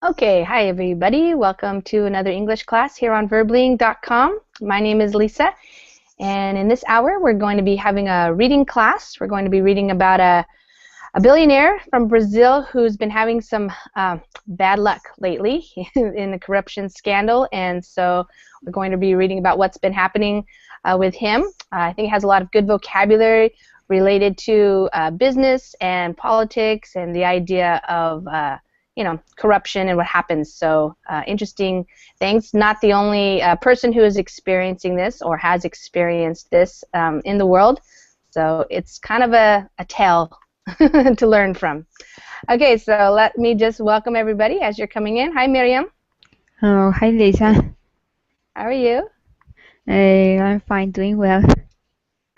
Okay, hi everybody. Welcome to another English class here on verbling.com. My name is Lisa, and in this hour we're going to be having a reading class. We're going to be reading about a billionaire from Brazil who's been having some bad luck lately in a corruption scandal, and so we're going to be reading about what's been happening with him. I think it has a lot of good vocabulary related to business and politics and the idea of corruption and what happens. So interesting things. Not the only person who is experiencing this or has experienced this in the world. So it's kind of a tale to learn from. Okay, so let me just welcome everybody as you're coming in. Hi, Miriam. Oh, hi, Lisa. How are you? I'm fine, doing well.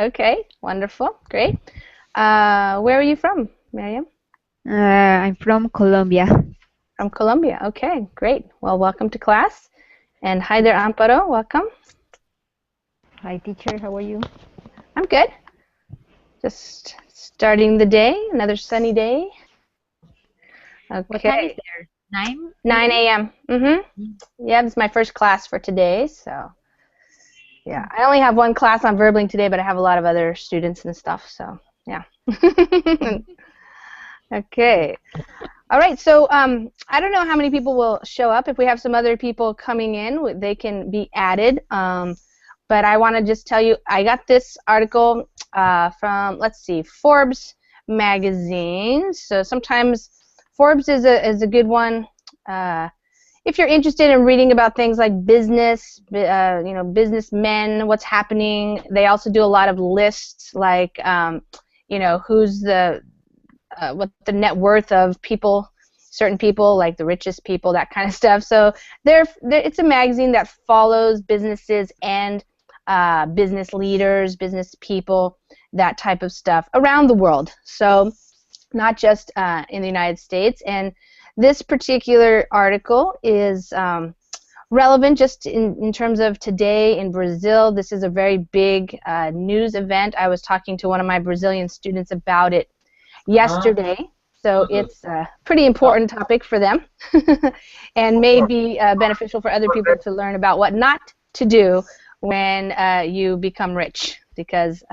Okay, wonderful, great. Where are you from, Miriam? I'm from Colombia. From Colombia. Okay, great. Well, welcome to class. And hi there, Amparo. Welcome. Hi, teacher. How are you? I'm good. Just starting the day, another sunny day. Okay. What time is there? 9? 9 a.m. Yeah, it's my first class for today, so yeah. I only have one class on verbling today, but I have a lot of other students and stuff, so yeah. Okay. All right, so I don't know how many people will show up. If we have some other people coming in, they can be added. But I want to just tell you, I got this article from, let's see, Forbes magazine. So sometimes Forbes is a good one if you're interested in reading about things like business, businessmen, what's happening. They also do a lot of lists, like who's what the net worth of people, certain people, like the richest people, that kind of stuff. So it's a magazine that follows businesses and business leaders, business people, that type of stuff around the world. So not just in the United States. And this particular article is relevant just in terms of today in Brazil. This is a very big news event. I was talking to one of my Brazilian students about it yesterday, so it's a pretty important topic for them and may be beneficial for other people to learn about what not to do when you become rich, because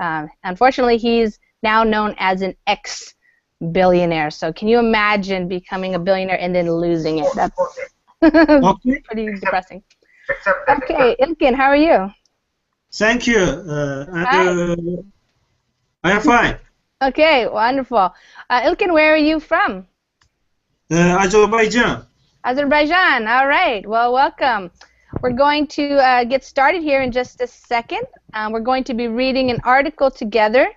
unfortunately he's now known as an ex-billionaire. So can you imagine becoming a billionaire and then losing it? That's pretty depressing. Okay, Ilkin, how are you? Thank you. I am fine. Okay, wonderful. Ilkin, where are you from? Azerbaijan. Azerbaijan. All right. Well, welcome. We're going to get started here in just a second. We're going to be reading an article together,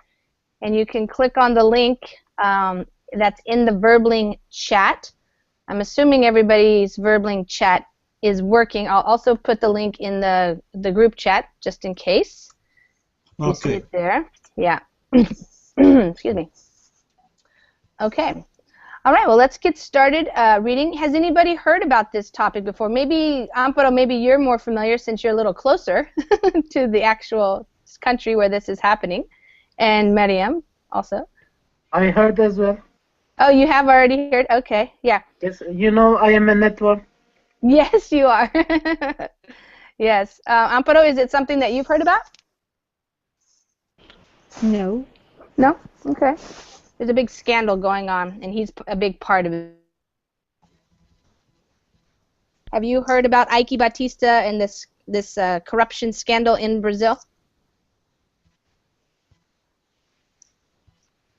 and you can click on the link that's in the Verbling chat. I'm assuming everybody's Verbling chat is working. I'll also put the link in the group chat just in case. You see it there. Yeah. Excuse me. Okay. All right, well, let's get started reading. Has anybody heard about this topic before? Maybe, Amparo, maybe you're more familiar since you're a little closer to the actual country where this is happening. And Mariam, also. I heard as well. Oh, you have already heard? Okay, yeah. Yes, I am a network. Yes, you are. Yes. Amparo, is it something that you've heard about? No. No? Okay. There's a big scandal going on, and he's a big part of it. Have you heard about Ike Batista and this corruption scandal in Brazil?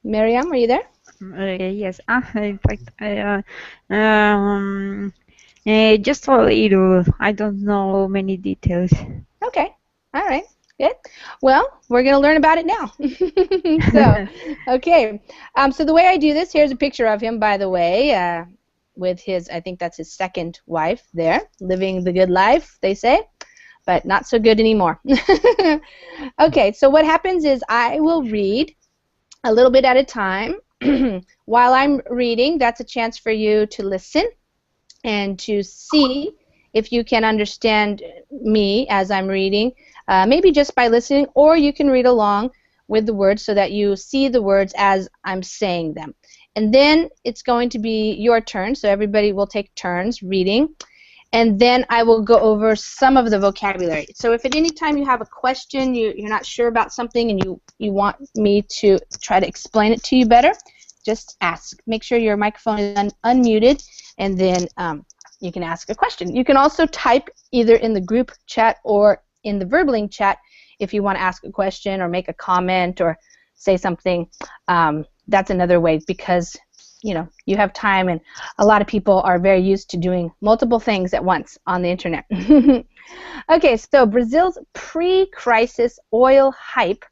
Miriam, are you there? Yes. In fact, just a little. I don't know many details. Okay. All right. Good. Well, we're going to learn about it now. So, okay. So the way I do this, here's a picture of him, by the way, with his, I think that's his second wife there, living the good life, they say, but not so good anymore. Okay, so what happens is I will read a little bit at a time. While I'm reading, that's a chance for you to listen and to see if you can understand me as I'm reading. Maybe just by listening, or you can read along with the words so that you see the words as I'm saying them. and then it's going to be your turn, so everybody will take turns reading, and then I will go over some of the vocabulary. So if at any time you have a question, you're not sure about something, and you want me to try to explain it to you better, just ask. Make sure your microphone is unmuted, and then you can ask a question. You can also type either in the group chat or in the Verbling chat if you want to ask a question or make a comment or say something. That's another way, because you have time, and a lot of people are very used to doing multiple things at once on the internet. Okay, so Brazil's pre-crisis oil hype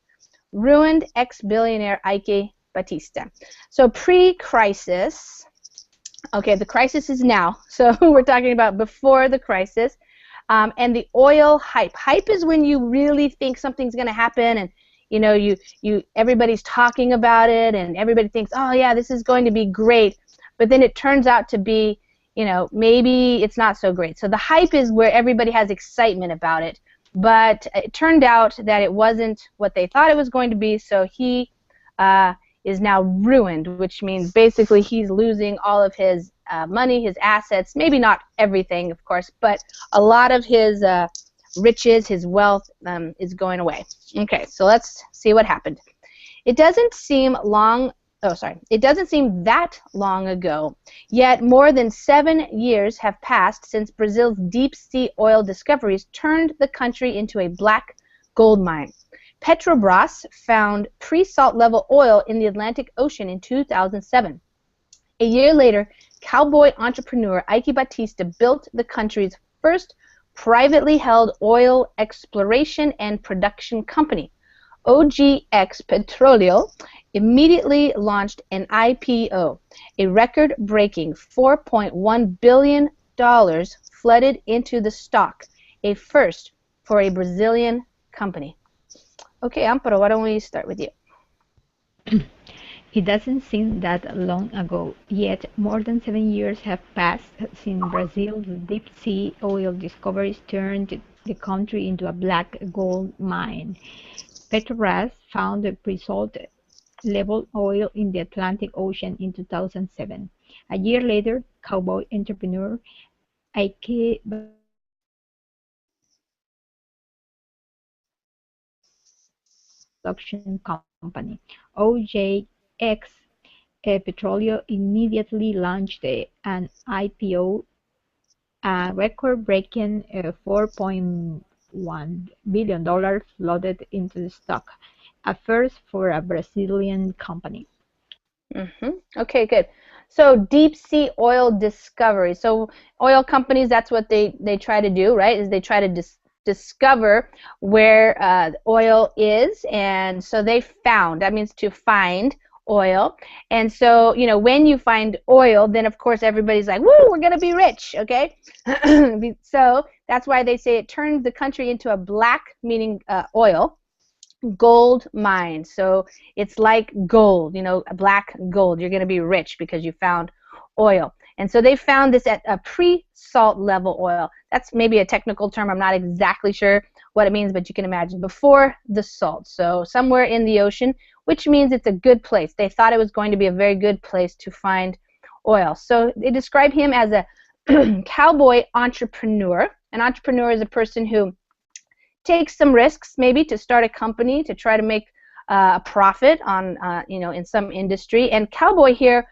ruined ex-billionaire Ike Batista. So pre-crisis, okay, the crisis is now, so we're talking about before the crisis. And the oil hype. Hype is when you really think something's going to happen, and everybody's talking about it, and everybody thinks, oh yeah, this is going to be great, but then it turns out to be, maybe it's not so great. So the hype is where everybody has excitement about it, but it turned out that it wasn't what they thought it was going to be, so he is now ruined, which means basically he's losing all of his money, his assets, maybe not everything, of course, but a lot of his riches, his wealth is going away. Okay, so let's see what happened. It doesn't seem that long ago, yet more than 7 years have passed since Brazil's deep-sea oil discoveries turned the country into a black gold mine. Petrobras found pre-salt level oil in the Atlantic Ocean in 2007. A year later, cowboy entrepreneur Ike Batista built the country's first privately held oil exploration and production company. OGX Petróleo immediately launched an IPO. A record-breaking $4.1 billion flooded into the stock, a first for a Brazilian company. Okay, Amparo, why don't we start with you? It doesn't seem that long ago, yet more than 7 years have passed since Brazil's deep-sea oil discoveries turned the country into a black gold mine. Petrobras found pre-salt level oil in the Atlantic Ocean in 2007. A year later, cowboy entrepreneur Ike production company, OJX Petróleo, immediately launched an IPO. A record-breaking $4.1 billion flooded into the stock, a first for a Brazilian company. Okay, good. So deep sea oil discovery. So oil companies, that's what they try to do, right? Is they try to discover where oil is, and so they found. That means to find oil. And so, when you find oil, then of course everybody's like, woo, we're gonna be rich, okay? So that's why they say it turned the country into a black, meaning oil, gold mine. So it's like gold, a black gold. You're gonna be rich because you found oil. And so they found this at a pre-salt level oil. That's maybe a technical term. I'm not exactly sure what it means, but you can imagine before the salt. So somewhere in the ocean, which means it's a good place. They thought it was going to be a very good place to find oil. So they describe him as a cowboy entrepreneur. An entrepreneur is a person who takes some risks, maybe to start a company to try to make a profit on, in some industry. And cowboy here,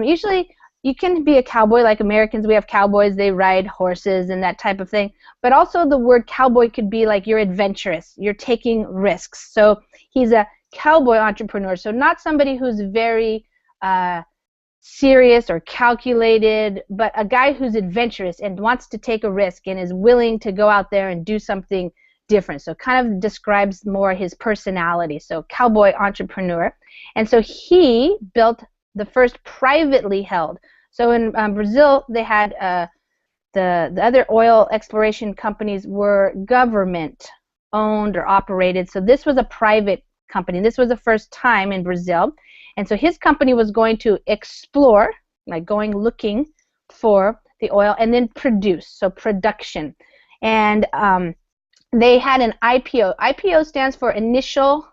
usually you can be a cowboy like Americans. We have cowboys, they ride horses and that type of thing. But also the word cowboy could be like you're adventurous, you're taking risks. So he's a cowboy entrepreneur, so not somebody who's very serious or calculated, but a guy who's adventurous and wants to take a risk and is willing to go out there and do something different. So kind of describes more his personality. So cowboy entrepreneur. And so he built the first privately held. So in Brazil, they had the other oil exploration companies were government owned or operated. So this was a private company. This was the first time in Brazil. And so his company was going to explore, like going looking for the oil, and then produce, so production. And they had an IPO. IPO stands for initial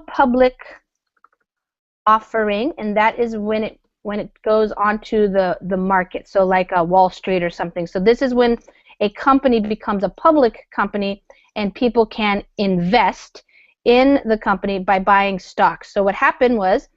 public offering, and that is when it goes onto the market, so like a Wall Street or something. So this is when a company becomes a public company and people can invest in the company by buying stocks. So what happened was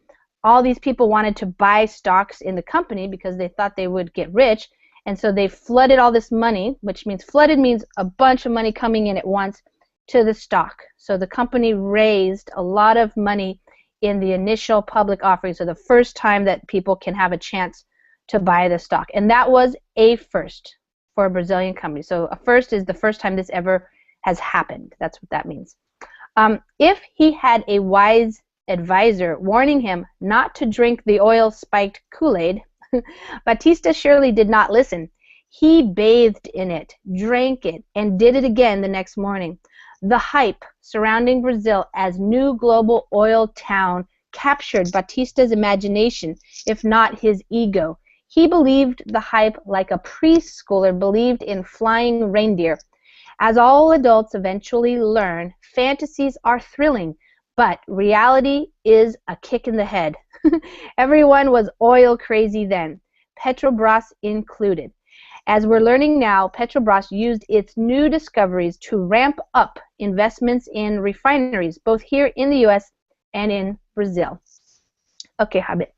all these people wanted to buy stocks in the company because they thought they would get rich, and so they flooded all this money, which means flooded means a bunch of money coming in at once to the stock. So the company raised a lot of money in the initial public offering, so the first time that people can have a chance to buy the stock. And that was a first for a Brazilian company. So a first is the first time this ever has happened. That's what that means. If he had a wise advisor warning him not to drink the oil-spiked Kool-Aid, Batista surely did not listen. He bathed in it, drank it, and did it again the next morning. The hype surrounding Brazil as new global oil town captured Batista's imagination, if not his ego. He believed the hype like a preschooler believed in flying reindeer. As all adults eventually learn, fantasies are thrilling, but reality is a kick in the head. Everyone was oil crazy then, Petrobras included. As we're learning now, Petrobras used its new discoveries to ramp up investments in refineries, both here in the U.S. and in Brazil. Okay, Habib.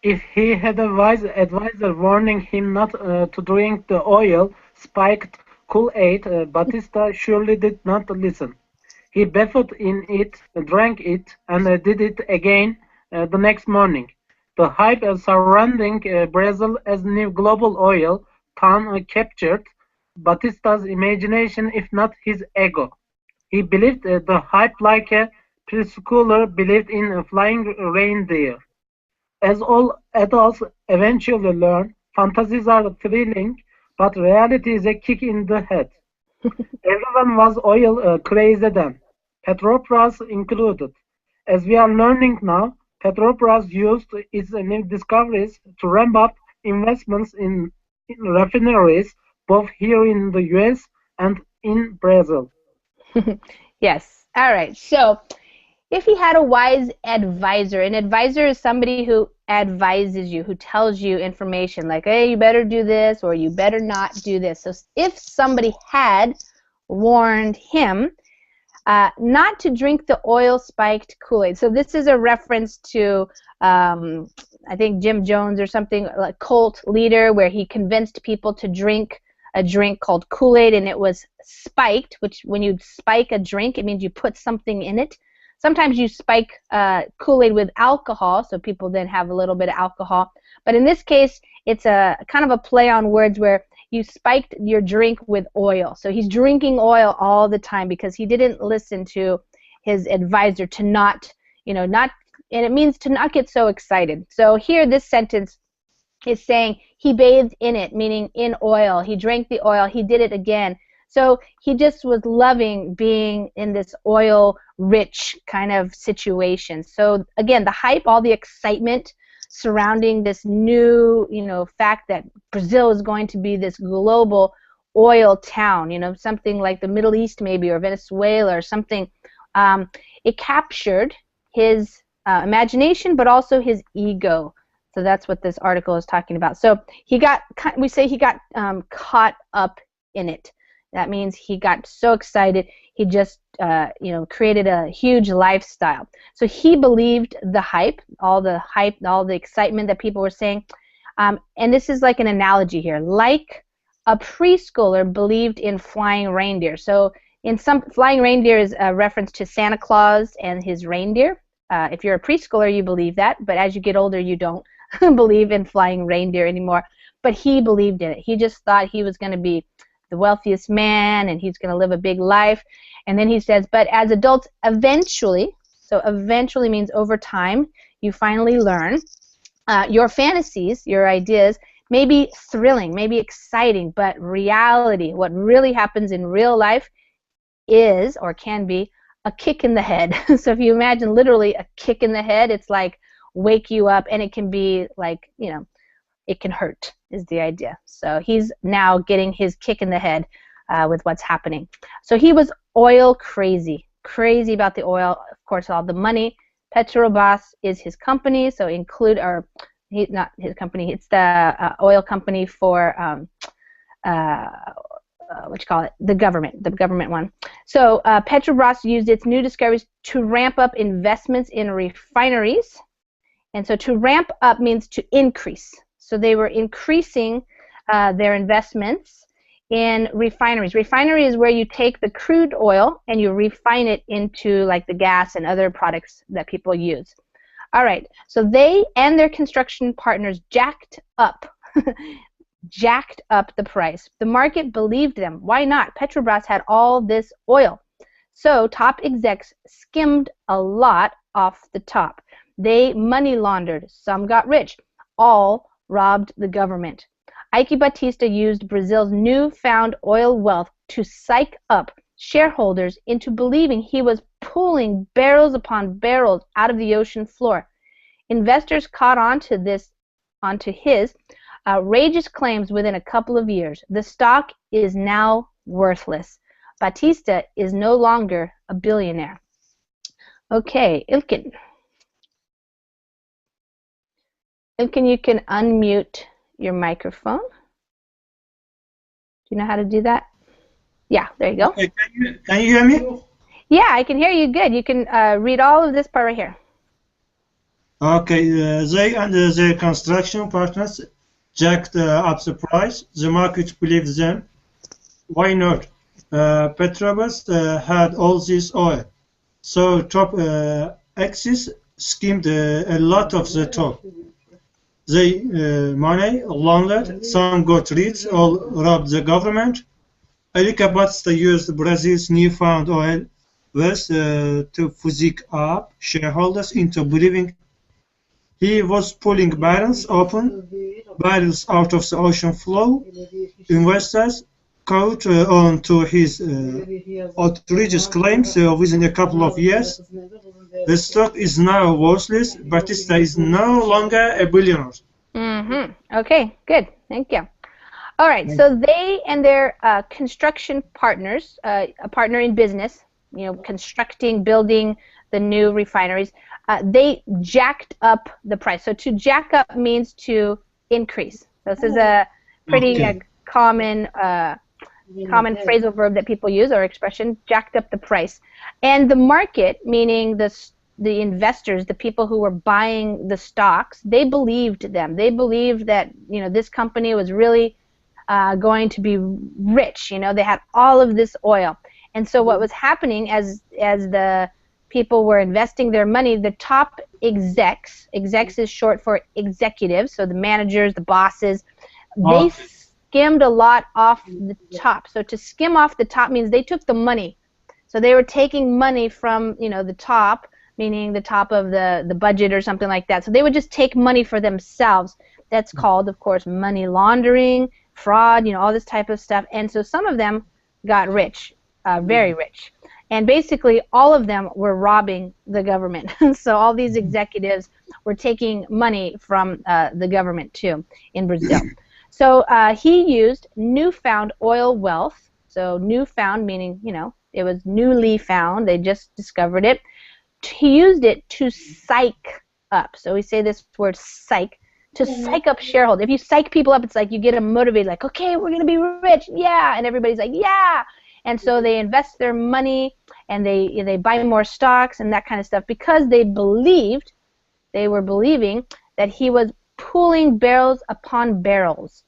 If he had a wise advisor warning him not to drink the oil-spiked Kool-Aid, Batista surely did not listen. He bathed in it, drank it, and did it again the next morning. The hype surrounding Brazil as new global oil town captured Batista's imagination, if not his ego. He believed the hype like a preschooler believed in flying reindeer. As all adults eventually learn, fantasies are thrilling, but reality is a kick in the head. Everyone was oil crazy then, Petrobras included. As we are learning now, Petrobras used its new discoveries to ramp up investments in refineries, both here in the US and in Brazil. Yes. All right. So if he had a wise advisor, an advisor is somebody who advises you, who tells you information like, hey, you better do this or you better not do this. So if somebody had warned him not to drink the oil-spiked Kool-Aid. So this is a reference to, I think, Jim Jones or something, like cult leader, where he convinced people to drink a drink called Kool-Aid, and it was spiked, which when you spike a drink, it means you put something in it. Sometimes you spike Kool-Aid with alcohol, so people then have a little bit of alcohol. But in this case, it's a kind of a play on words where you spiked your drink with oil. So he's drinking oil all the time because he didn't listen to his advisor to not, and it means to not get so excited. So here this sentence is saying he bathed in it, meaning in oil. He drank the oil. He did it again. So he just was loving being in this oil-rich kind of situation. So again, the hype, all the excitement surrounding this new, fact that Brazil is going to be this global oil town, something like the Middle East maybe, or Venezuela or something. It captured his imagination, but also his ego. So that's what this article is talking about. So he got caught up in it. That means he got so excited, he just, created a huge lifestyle. So he believed the hype, all the excitement that people were saying. And this is like an analogy here. Like a preschooler believed in flying reindeer. So in some, flying reindeer is a reference to Santa Claus and his reindeer. If you're a preschooler, you believe that. But as you get older, you don't believe in flying reindeer anymore. But he believed in it. He just thought he was going to be the wealthiest man and he's going to live a big life. And then he says, but as adults eventually, so eventually means over time, you finally learn, your fantasies, your ideas, may be thrilling, may be exciting, but reality, what really happens in real life is, or can be, a kick in the head. So if you imagine literally a kick in the head, it's like wake you up, and it can be like, it can hurt, is the idea. So he's now getting his kick in the head with what's happening. So he was oil crazy about the oil, of course, all the money Petrobras is his company, so include, or not his company, it's the oil company for what you call it, the government one. So Petrobras used its new discoveries to ramp up investments in refineries. And so to ramp up means to increase. So they were increasing their investments in refineries. Refinery is where you take the crude oil and you refine it into like the gas and other products that people use. All right, so they and their construction partners jacked up the price. The market believed them. Why not? Petrobras had all this oil. So top execs skimmed a lot off the top. They money laundered. Some got rich. All robbed the government. Ike Batista used Brazil's newfound oil wealth to psych up shareholders into believing he was pulling barrels upon barrels out of the ocean floor. Investors caught onto his outrageous claims within a couple of years. The stock is now worthless. Batista is no longer a billionaire. Okay, Ilkin. Ilkin, you can unmute your microphone. Do you know how to do that? Yeah, there you go. Okay, can you hear me? Yeah, I can hear you good. You can read all of this part right here. Okay, they and their construction partners jacked up the price. The market believed them. Why not? Petrobras had all this oil. So top axis skimmed a lot of the top. They money laundered, some got rich, all robbed the government. Ike Batista used Brazil's newfound oil wealth to physique up shareholders into believing he was pulling barrels out of the ocean floor. Investors caught on to his outrageous claims within a couple of years. The stock is now worthless. Batista is no longer a billionaire. Okay, good. Thank you. All right, so they and their construction partners, a partner in business, constructing, building the new refineries, they jacked up the price. So to jack up means to increase. So this is a pretty common phrasal verb that people use, or expression, jacked up the price. And the market, meaning the investors, the people who were buying the stocks, they believed them. They believed that this company was really going to be rich. They had all of this oil. And so what was happening as the people were investing their money, the top execs is short for executives, so the managers, the bosses, they skimmed a lot off the top. So to skim off the top means they took the money. So they were taking money from the top, meaning the top of the budget or something like that. So they would just take money for themselves. That's called, of course, money laundering, fraud, all this type of stuff. And so some of them got rich, very rich. And basically all of them were robbing the government. So all these executives were taking money from the government too in Brazil. So he used newfound oil wealth. So newfound meaning, it was newly found. They just discovered it. He used it to psych up. So we say this word psych, to psych up shareholders. If you psych people up, it's like you get them motivated, like, okay, we're going to be rich, yeah, and everybody's like, yeah. And so they invest their money and they buy more stocks and that kind of stuff because they were believing that he was pulling barrels upon barrels.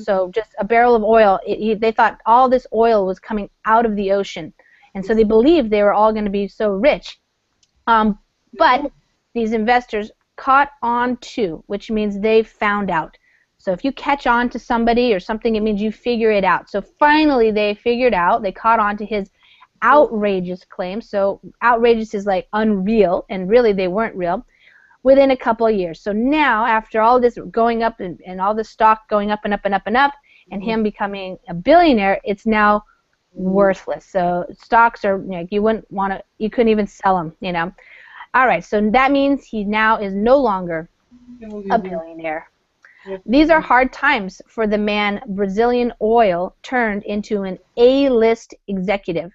So just a barrel of oil, they thought all this oil was coming out of the ocean. And so they believed they were all going to be so rich. But these investors caught on to, which means they found out. So if you catch on to somebody or something, it means you figure it out. So finally they figured out, they caught on to his outrageous claims. So outrageous is like unreal, and really they weren't real, within a couple of years. So now, after all this going up and all the stock going up and up and up and up, and him becoming a billionaire, it's now worthless. So stocks are, you couldn't even sell them, All right, so that means he now is no longer a billionaire. These are hard times for the man Brazilian oil turned into an A-list executive.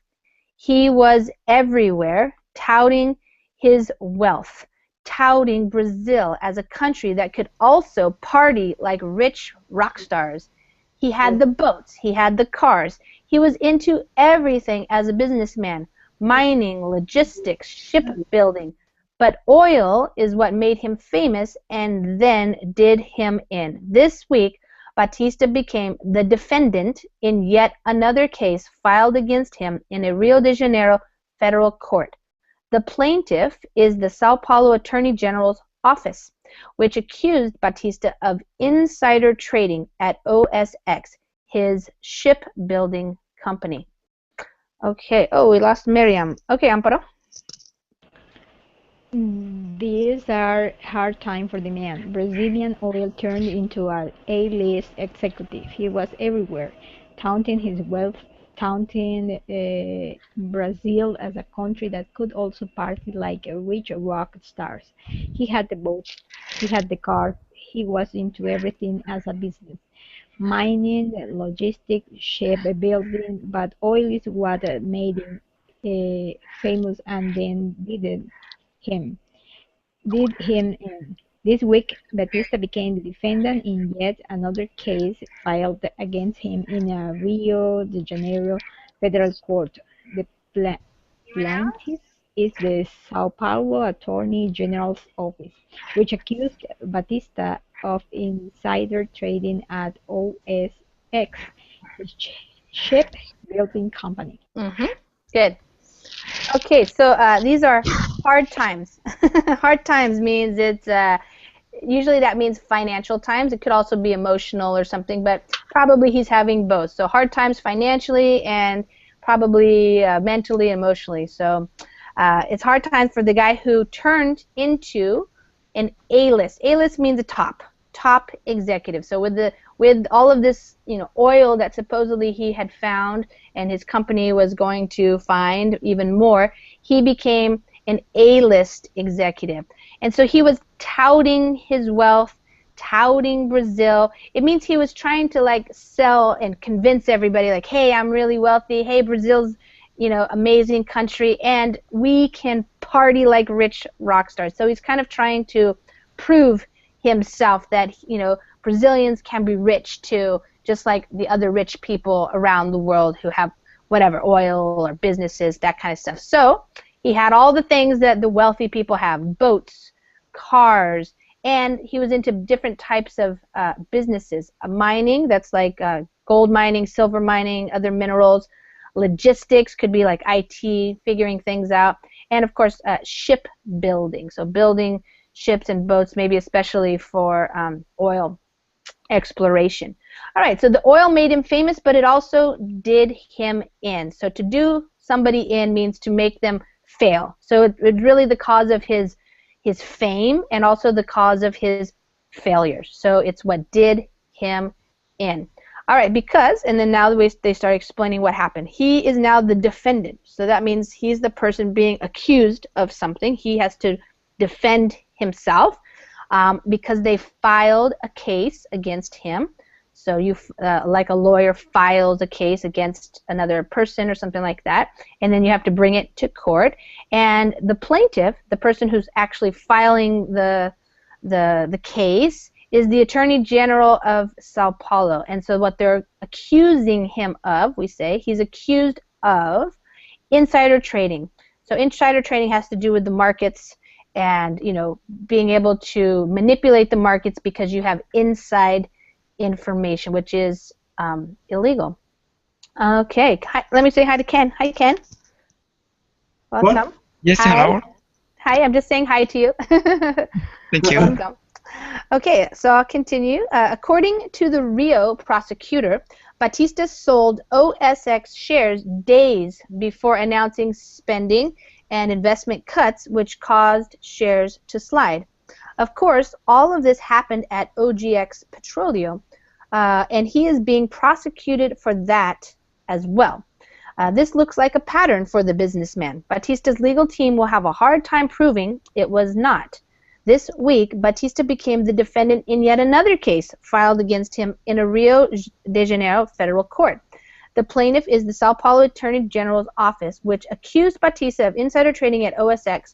He was everywhere, touting his wealth, touting Brazil as a country that could also party like rich rock stars. He had the boats, he had the cars, he was into everything as a businessman, mining, logistics, shipbuilding. But oil is what made him famous and then did him in. This week, Batista became the defendant in yet another case filed against him in a Rio de Janeiro federal court. The plaintiff is the Sao Paulo Attorney General's office, which accused Batista of insider trading at OSX, his shipbuilding company. Okay. Oh, we lost Miriam. Okay, Amparo. These are hard times for the man. Brazilian oil turned into an A-list executive. He was everywhere, touting his wealth, touting Brazil as a country that could also party like a rich rock stars. He had the boats, he had the cars, he was into everything as a business. Mining, logistics, shipbuilding, but oil is what made him famous and then him did him in. This week, Batista became the defendant in yet another case filed against him in a Rio de Janeiro federal court. The plaintiff is the Sao Paulo Attorney General's office, which accused Batista of insider trading at OSX, his shipbuilding company. Good. Okay, so these are hard times. Hard times means it's usually that means financial times. It could also be emotional or something, but probably he's having both. So hard times financially and probably mentally, emotionally. So it's hard times for the guy who turned into an A-list. A-list means a top executive. So with all of this, oil that supposedly he had found and his company was going to find even more, he became an A-list executive. And so he was touting his wealth, touting Brazil. It means he was trying to sell and convince everybody hey, I'm really wealthy. Hey, Brazil's, amazing country and we can party like rich rock stars. So he's kind of trying to prove himself that, Brazilians can be rich too, just like the other rich people around the world who have whatever, oil or businesses, that kind of stuff. So he had all the things that the wealthy people have, boats, cars, and he was into different types of businesses. Mining, that's like gold mining, silver mining, other minerals. Logistics could be like IT, figuring things out. And of course, shipbuilding, so building ships and boats, maybe especially for oil exploration. All right, so the oil made him famous, but it also did him in. So to do somebody in means to make them fail. So it's really the cause of his fame and also the cause of his failures. So it's what did him in. All right, because, and then now they start explaining what happened. He is now the defendant. So that means he's the person being accused of something. He has to defend himself because they filed a case against him. So like a lawyer files a case against another person or something like that, and then you have to bring it to court. And the plaintiff, the person who's actually filing the case, is the Attorney General of Sao Paulo. And so what they're accusing him of, we say, he's accused of insider trading. So insider trading has to do with the markets and, being able to manipulate the markets because you have inside information, which is illegal. Okay, let me say hi to Ken. Hi, Ken. Welcome. What? Yes, Hi. hello. Hi, I'm just saying hi to you. Thank you. Welcome. Okay, so I'll continue. According to the Rio prosecutor, Batista sold OSX shares days before announcing spending and investment cuts, which caused shares to slide. Of course, all of this happened at OGX Petróleo, and he is being prosecuted for that as well. This looks like a pattern for the businessman. Batista's legal team will have a hard time proving it was not. This week, Batista became the defendant in yet another case filed against him in a Rio de Janeiro federal court. The plaintiff is the Sao Paulo Attorney General's office, which accused Batista of insider trading at OSX,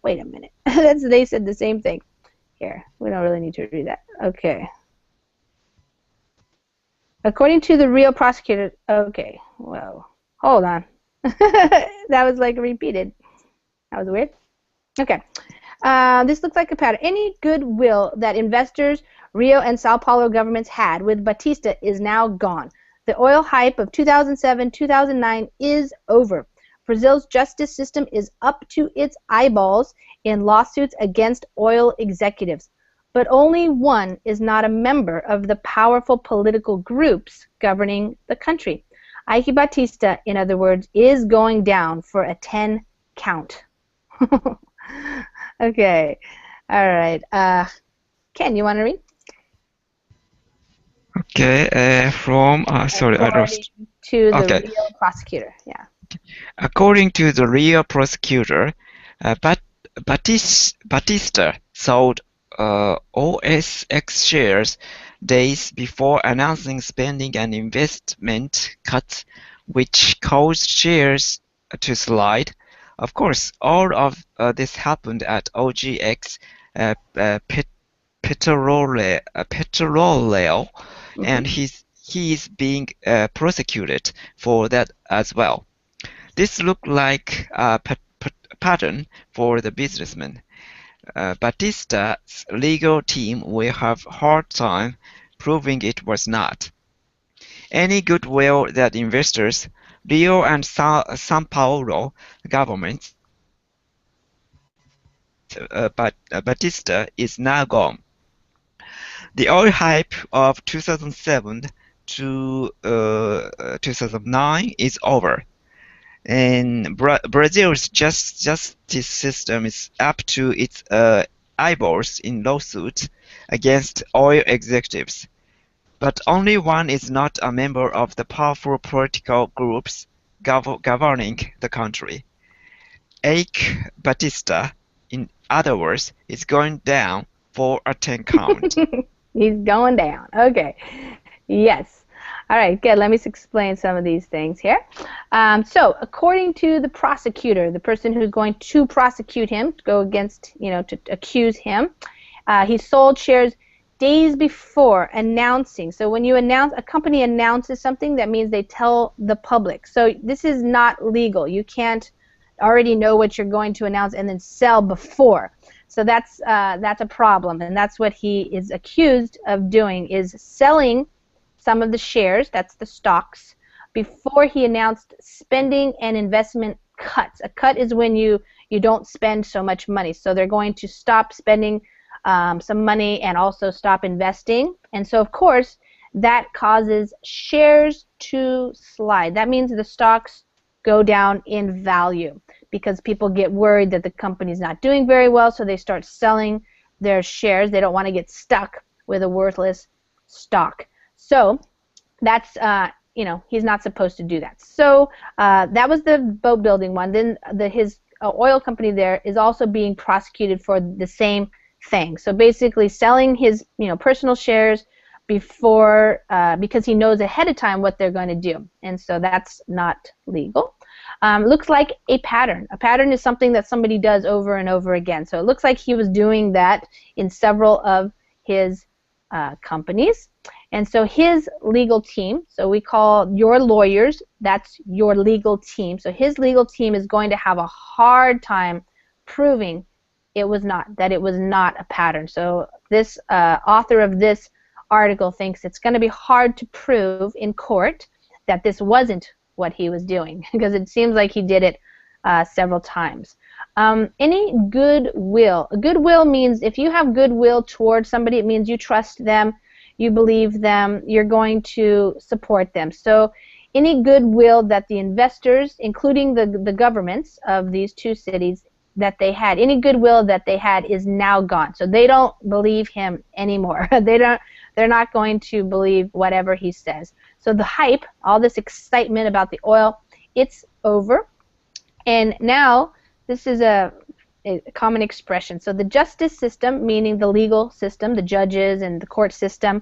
Wait a minute. They said the same thing. Here, we don't really need to read that. Okay. According to the real prosecutor, okay, well, hold on. That was like repeated. That was weird. Okay. This looks like a pattern. Any goodwill that investors, Rio and Sao Paulo governments had with Batista is now gone. The oil hype of 2007-2009 is over. Brazil's justice system is up to its eyeballs in lawsuits against oil executives. But only one is not a member of the powerful political groups governing the country. Ike Batista, in other words, is going down for a 10 count. Okay. All right. Ken, you want to read? Okay, sorry, I According lost. to the Okay, real prosecutor. Yeah. according to the real prosecutor, Batista sold OSX shares days before announcing spending and investment cuts, which caused shares to slide. Of course, all of this happened at OGX Petroleo, and he's being prosecuted for that as well. This looked like a pattern for the businessman. Batista's legal team will have a hard time proving it was not. Any goodwill that investors, Rio and São Paulo governments Batista is now gone. The oil hype of 2007 to 2009 is over, and Brazil's justice system is up to its eyeballs in lawsuits against oil executives. But only one is not a member of the powerful political groups governing the country. Ike Batista, in other words, is going down for a 10 count. He's going down. Okay. Yes. All right, good. Let me explain some of these things here. So, according to the prosecutor, the person who's going to prosecute him, to go against, to accuse him, he sold shares days before announcing. So, when a company announces something, that means they tell the public. So, this is not legal. You can't already know what you're going to announce and then sell before. So that's a problem, and that's what he is accused of doing, is selling some of the shares, that's the stocks, before he announced spending and investment cuts. A cut is when you don't spend so much money. So they're going to stop spending some money and also stop investing. And so, of course, that causes shares to slide. That means the stocks go down in value because people get worried that the company's not doing very well, so they start selling their shares. They don't want to get stuck with a worthless stock. So that's, he's not supposed to do that. So that was the boat building one. Then his oil company there is also being prosecuted for the same thing. So basically selling his personal shares before, because he knows ahead of time what they're going to do. And so that's not legal. Looks like a pattern. A pattern is something that somebody does over and over again. So it looks like he was doing that in several of his companies. And so his legal team, so we call your lawyers, that's your legal team. So his legal team is going to have a hard time proving that it was not a pattern. So this author of this article thinks it's going to be hard to prove in court that this wasn't what he was doing, because it seems like he did it several times. Any goodwill. Goodwill means if you have goodwill towards somebody, it means you trust them, you believe them, you're going to support them. So any goodwill that the investors, including the governments of these two cities, that they had, any goodwill that they had is now gone. So they don't believe him anymore. They're not going to believe whatever he says. So the hype, all this excitement about the oil, it's over. And now this is a common expression. So the justice system, meaning the legal system, the judges and the court system,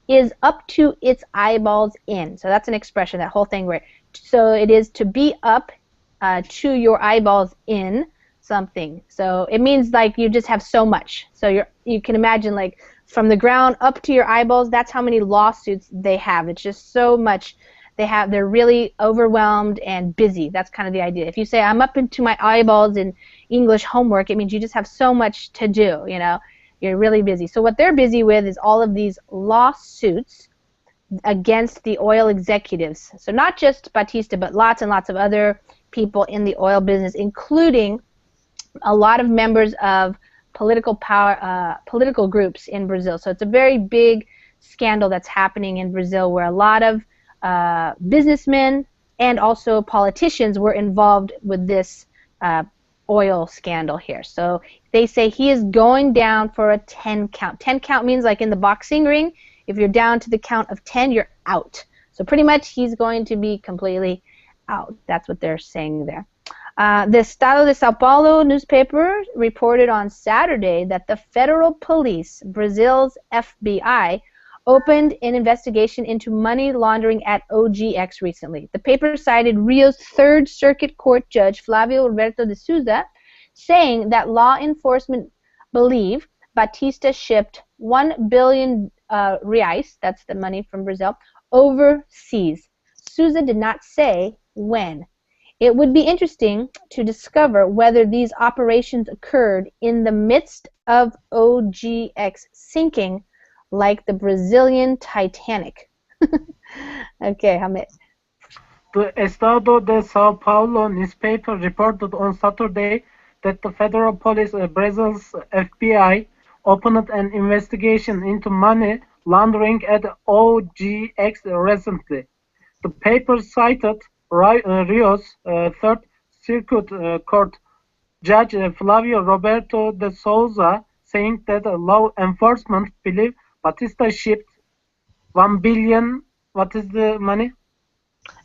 is up to its eyeballs in. So that's an expression, that whole thing where, so it is to be up to your eyeballs in something. So it means like you just have so much. So you can imagine like from the ground up to your eyeballs, that's how many lawsuits they have. It's just so much they have. They're really overwhelmed and busy. That's kind of the idea. If you say I'm up into my eyeballs in English homework, it means you just have so much to do, you know. You're really busy. So what they're busy with is all of these lawsuits against the oil executives. So not just Batista, but lots and lots of other people in the oil business, including a lot of members of political power, political groups in Brazil. So it's a very big scandal that's happening in Brazil where a lot of businessmen and also politicians were involved with this oil scandal here. So they say he is going down for a 10 count. 10 count means like in the boxing ring, if you're down to the count of 10, you're out. So pretty much he's going to be completely out. That's what they're saying there. The Estado de Sao Paulo newspaper reported on Saturday that the federal police, Brazil's FBI, opened an investigation into money laundering at OGX recently. The paper cited Rio's Third Circuit Court Judge Flávio Roberto de Souza, saying that law enforcement believe Batista shipped 1 billion reais, that's the money from Brazil, overseas. Souza did not say when. It would be interesting to discover whether these operations occurred in the midst of OGX sinking like the Brazilian Titanic. Okay, Hamid. The Estado de Sao Paulo newspaper reported on Saturday that the federal police, Brazil's FBI, opened an investigation into money laundering at OGX recently. The paper cited Rio's Third Circuit Court Judge Flávio Roberto de Souza, saying that law enforcement believe Batista shipped 1 billion, what is the money?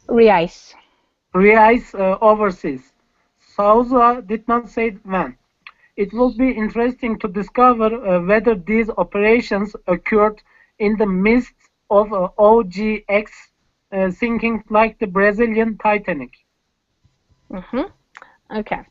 Reais. Reais overseas. Souza did not say when. It will be interesting to discover whether these operations occurred in the midst of OGX sinking like the Brazilian Titanic. Okay.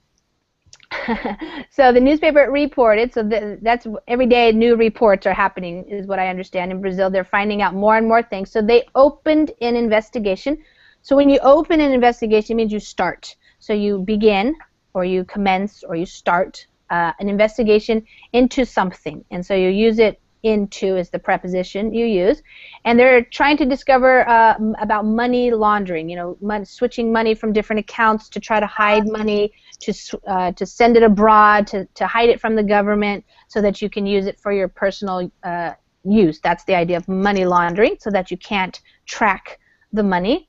So the newspaper reported, so that's every day new reports are happening is what I understand in Brazil. They're finding out more and more things. So they opened an investigation. So when you open an investigation, it means you start. So you begin or you commence or you start an investigation into something. And so you use it into is the preposition you use. And they're trying to discover about money laundering, you know, switching money from different accounts to try to hide money, to send it abroad, to hide it from the government so that you can use it for your personal use. That's the idea of money laundering, so that you can't track the money.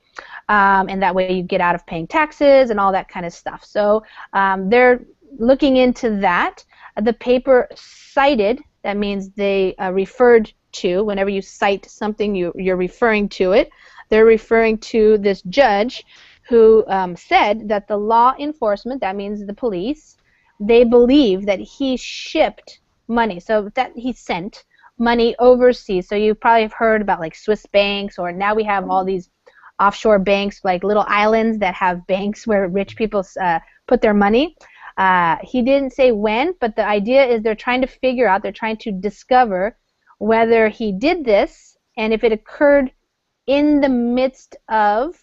And that way you get out of paying taxes and all that kind of stuff. So they're looking into that. The paper cited, that means they referred to, whenever you cite something, you're referring to it. They're referring to this judge who said that the law enforcement, that means the police, they believe that he shipped money, so that he sent money overseas. So you probably have heard about like Swiss banks, or now we have all these offshore banks, like little islands that have banks where rich people put their money. He didn't say when, but the idea is they're trying to figure out, they're trying to discover whether he did this and if it occurred in the midst of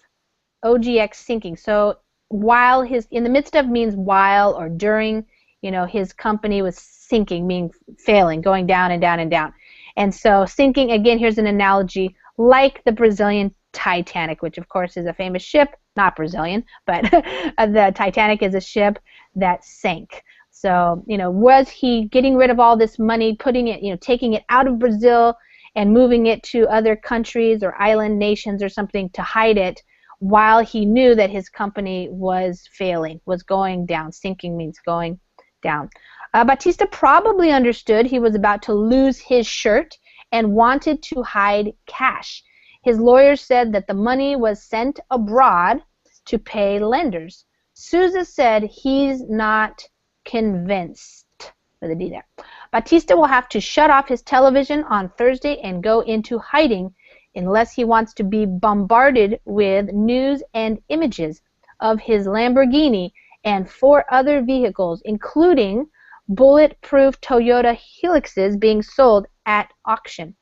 OGX sinking. So while in the midst of means while or during, you know, his company was sinking, meaning failing, going down and down and down. And so sinking, again, here's an analogy, like the Brazilian Titanic, which of course is a famous ship, not Brazilian, but the Titanic is a ship that sank. So, you know, was he getting rid of all this money, putting it, you know, taking it out of Brazil and moving it to other countries or island nations or something to hide it, while he knew that his company was failing, was going down? Sinking means going down. Batista probably understood he was about to lose his shirt and wanted to hide cash. His lawyers said that the money was sent abroad to pay lenders. Souza said he's not convinced, with a D there. Batista will have to shut off his television on Thursday and go into hiding unless he wants to be bombarded with news and images of his Lamborghini and 4 other vehicles, including bulletproof Toyota Helixes being sold at auction.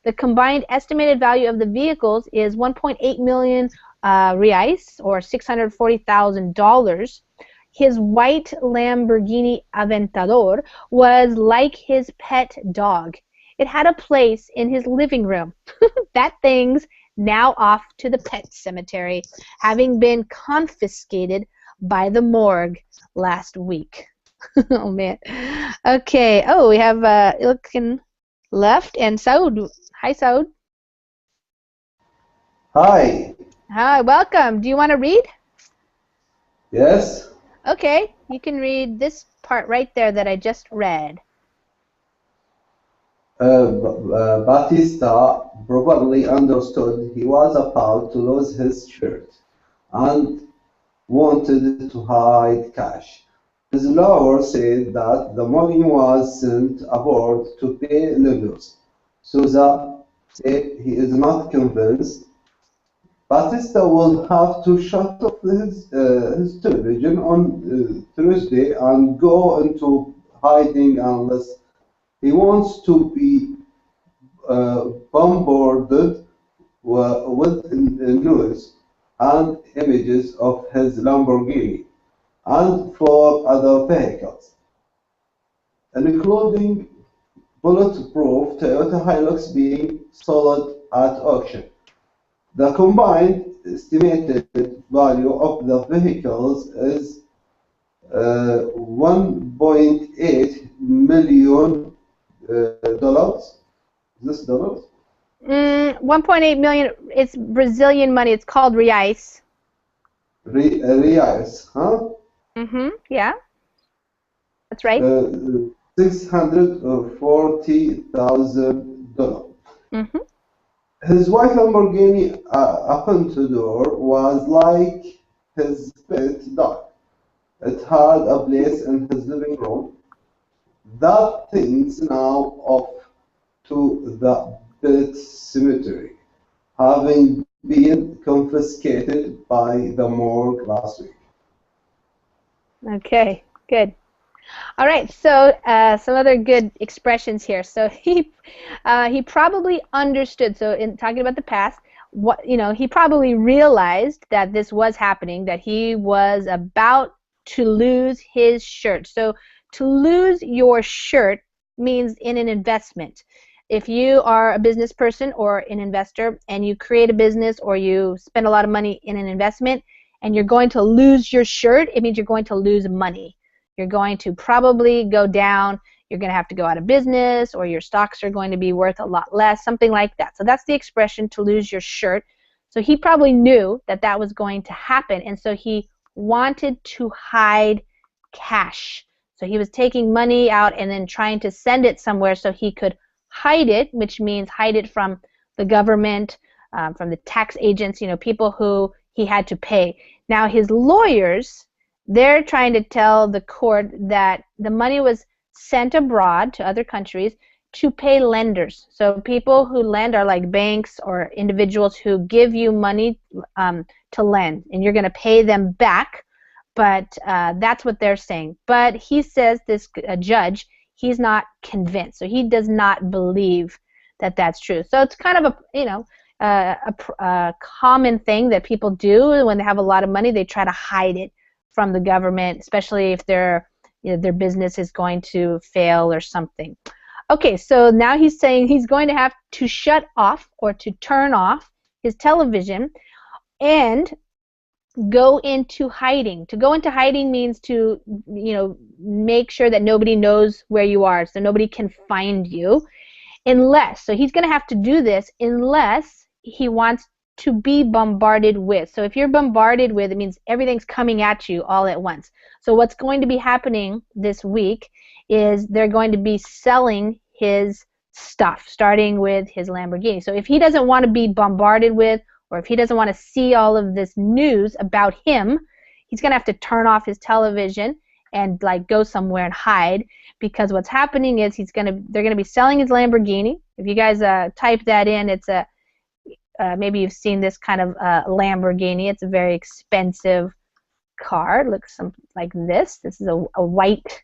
The combined estimated value of the vehicles is 1.8 million reais, or $640,000. His white Lamborghini Aventador was like his pet dog. It had a place in his living room. That thing's now off to the pet cemetery, having been confiscated by the morgue last week. Oh, man. Okay. Oh, we have looking left and Saud. Hi, Saud. Hi. Hi, welcome. Do you want to read? Yes. Okay, you can read this part right there that I just read. Batista probably understood he was about to lose his shirt and wanted to hide cash. His lawyer said that the money was sent aboard to pay lenders. Souza said he is not convinced. Batista will have to shut off his television on Thursday and go into hiding unless he wants to be bombarded with news and images of his Lamborghini and 4 other vehicles, including bulletproof Toyota Hilux being sold at auction. The combined estimated value of the vehicles is 1.8 million dollars. Is this dollars? 1.8 million. It's Brazilian money. It's called reais. Reais, huh? Yeah. That's right. $640,000. His white Lamborghini Aventador was like his pet dog. It had a place in his living room. That thing's now off to the pet cemetery, having been confiscated by the morgue last week. Okay, good. All right, so some other good expressions here. So he probably understood. So in talking about the past, he probably realized that this was happening, that he was about to lose his shirt. So to lose your shirt means in an investment. If you are a business person or an investor and you create a business or you spend a lot of money in an investment and you're going to lose your shirt, it means you're going to lose money. You're going to probably go down, you're going to have to go out of business, or your stocks are going to be worth a lot less, something like that. So that's the expression, to lose your shirt. So he probably knew that that was going to happen, and so he wanted to hide cash. So he was taking money out and then trying to send it somewhere so he could hide it, which means hide it from the government, from the tax agents, people who he had to pay. Now his lawyers, they're trying to tell the court that the money was sent abroad to other countries to pay lenders. So people who lend are like banks or individuals who give you money to lend, and you're going to pay them back, but that's what they're saying. But he says, this judge, he's not convinced. So he does not believe that that's true. So it's kind of a common thing that people do when they have a lot of money. They try to hide it from the government, especially if their business is going to fail or something. Okay, so now he's saying he's going to have to shut off or to turn off his television and go into hiding. To go into hiding means to, make sure that nobody knows where you are, so nobody can find you, so he's going to have to do this unless he wants to be bombarded with. So if you're bombarded with, it means everything's coming at you all at once. So what's going to be happening this week is they're going to be selling his stuff, starting with his Lamborghini. So if he doesn't want to be bombarded with, or if he doesn't want to see all of this news about him, he's going to have to turn off his television and go somewhere and hide, because what's happening is they're going to be selling his Lamborghini. If you guys type that in, it's a maybe you've seen this kind of Lamborghini. It's a very expensive car. It looks something like this. This is a white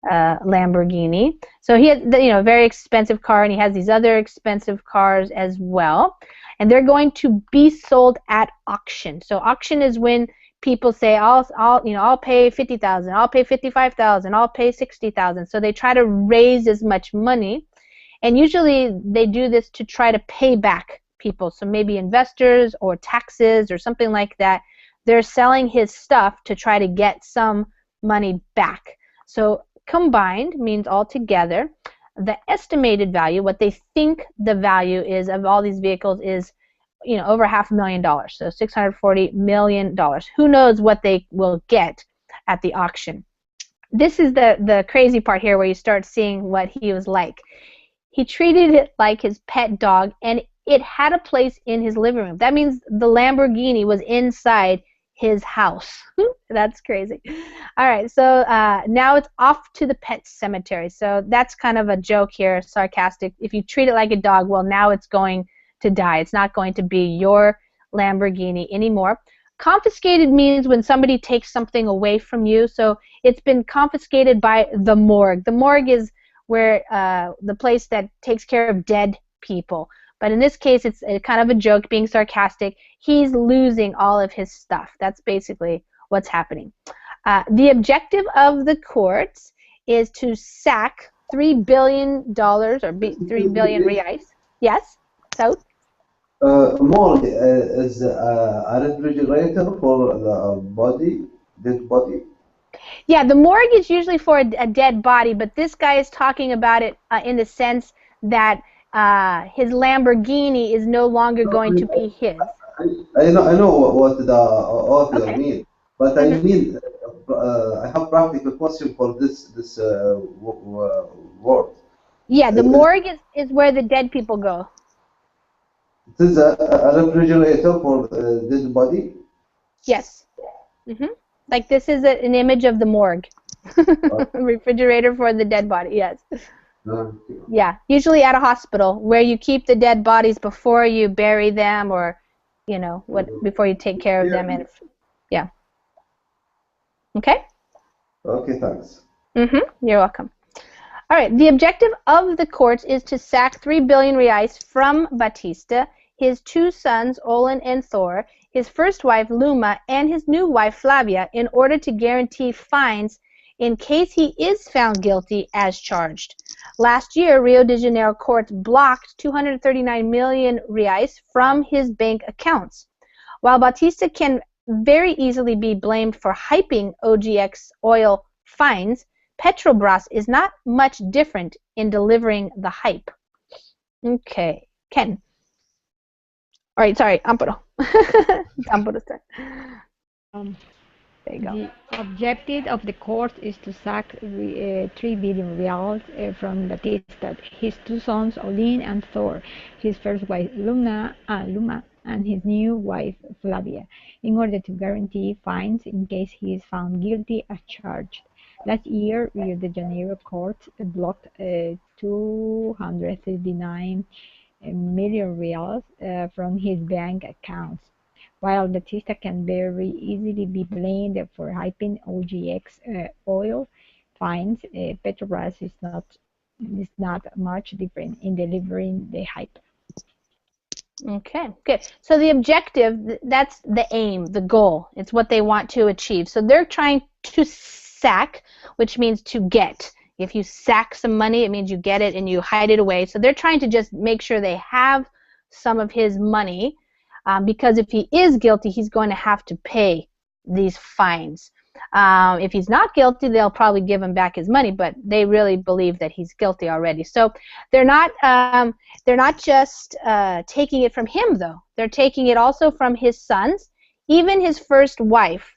Lamborghini. So he had, very expensive car, and he has these other expensive cars as well. And they're going to be sold at auction. So auction is when people say, I'll pay 50,000, I'll pay 55,000, I'll pay 60,000. So they try to raise as much money, and usually they do this to try to pay back people. So maybe investors or taxes or something like that. They're selling his stuff to try to get some money back. So combined means all together. The estimated value, what they think the value is of all these vehicles, is over $500,000, so $640 million. Who knows what they will get at the auction? This is the crazy part here, where you start seeing what he was like. He treated it like his pet dog, and it had a place in his living room. That means the Lamborghini was inside his house. That's crazy. All right, so now it's off to the pet cemetery. So that's kind of a joke here, sarcastic. If you treat it like a dog, well, now it's going to die. It's not going to be your Lamborghini anymore. Confiscated means when somebody takes something away from you. So it's been confiscated by the morgue. The morgue is where the place that takes care of dead people. But in this case, it's kind of a joke, being sarcastic. He's losing all of his stuff. That's basically what's happening. The objective of the courts is to sack $3 billion, or 3 billion reais. Yes? So? Morgue is a refrigerator for the dead body. Yeah, the morgue is usually for a dead body, but this guy is talking about it in the sense that his Lamborghini is no longer going to be his. I know what the author Okay. means, but I Mm-hmm. mean, I have practical question for this word. Yeah, the It morgue is where the dead people go. is a refrigerator for dead body. Yes. Mm-hmm. Like this is an image of the morgue. Refrigerator for the dead body, yes. Yeah, usually at a hospital where you keep the dead bodies before you bury them, or before you take care of them. And yeah. Okay? Okay, thanks. You're welcome. All right, the objective of the courts is to sack 3 billion reais from Batista, his two sons, Olin and Thor, his first wife, Luma, and his new wife, Flavia, in order to guarantee fines in case he is found guilty as charged. Last year, Rio de Janeiro courts blocked 239 million reais from his bank accounts. While Batista can very easily be blamed for hyping OGX oil fines, Petrobras is not much different in delivering the hype. Okay, Ken. All right, sorry, Amparo. Amparo's turn. There you go. The objective of the court is to sack 3 billion reals from Batista, his two sons Olin and Thor, his first wife Luma, and his new wife Flavia, in order to guarantee fines in case he is found guilty as charged. Last year, Rio de Janeiro courts blocked 239 million reals from his bank accounts. While Batista can very easily be blamed for hyping OGX oil fines, Petrobras is not much different in delivering the hype. Okay, good. So the objective, that's the aim, the goal. It's what they want to achieve. So they're trying to sack, which means to get. If you sack some money, it means you get it and you hide it away. So they're trying to just make sure they have some of his money, because if he is guilty, he's going to have to pay these fines. If he's not guilty, they'll probably give him back his money, but they really believe that he's guilty already. So they're not just taking it from him, though. They're taking it also from his sons, even his first wife.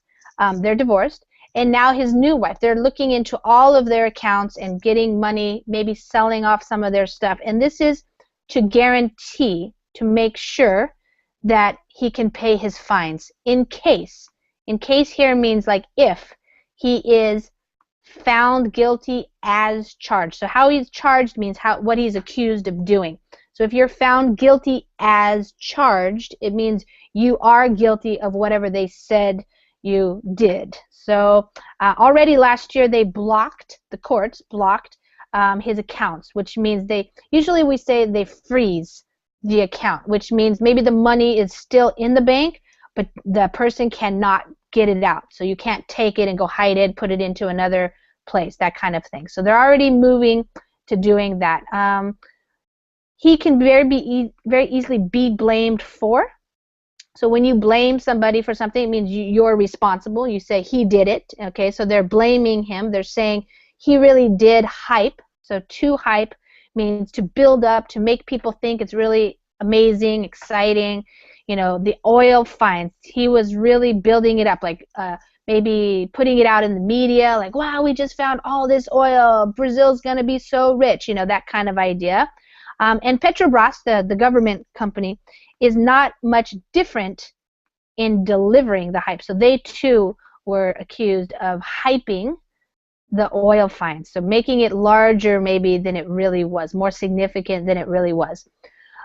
They're divorced, and now his new wife. They're looking into all of their accounts and getting money, maybe selling off some of their stuff. And this is to guarantee, to make sure that he can pay his fines in case. In case here means like if he is found guilty as charged. So how he's charged means what he's accused of doing. So if you're found guilty as charged, it means you are guilty of whatever they said you did. So already last year the courts blocked his accounts, which means usually we say they freeze the account, which means maybe the money is still in the bank, but the person cannot get it out. So you can't take it and go hide it, put it into another place, that kind of thing. So they're already moving to doing that. He can very easily be blamed for. So when you blame somebody for something, it means you're responsible. You say he did it. Okay, so they're blaming him. They're saying he really did hype. So to hype means to build up, to make people think it's really amazing, exciting. You know, the oil finds, he was really building it up, like maybe putting it out in the media, like, wow, we just found all this oil. Brazil's going to be so rich, you know, that kind of idea. And Petrobras, the government company, is not much different in delivering the hype. So they too were accused of hyping the oil finds, so making it larger maybe than it really was, more significant than it really was.